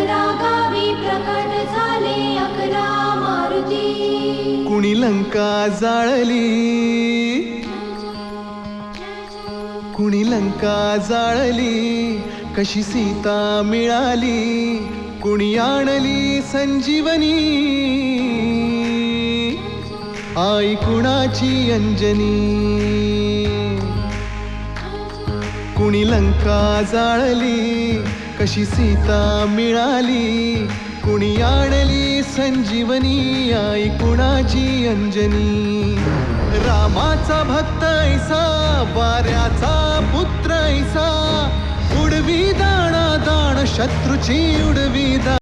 11 गावी प्रकट झाले 11 मारुती. कुणी लंका जाळली, कुणी लंका जाळली, कशी सीता मिळाली, कुणी आणली संजीवनी, आई कुणाची अंजनी. कुणी लंका जाळली, कशी सीता मिळाली, कुणी आणली संजीवनी, आई कुणाची अंजनी. रामाचा भक्त ऐसा, वाऱ्याचा पुत्र ऐसा, उडवी दाणा दाण शत्रूची उडवी दाण.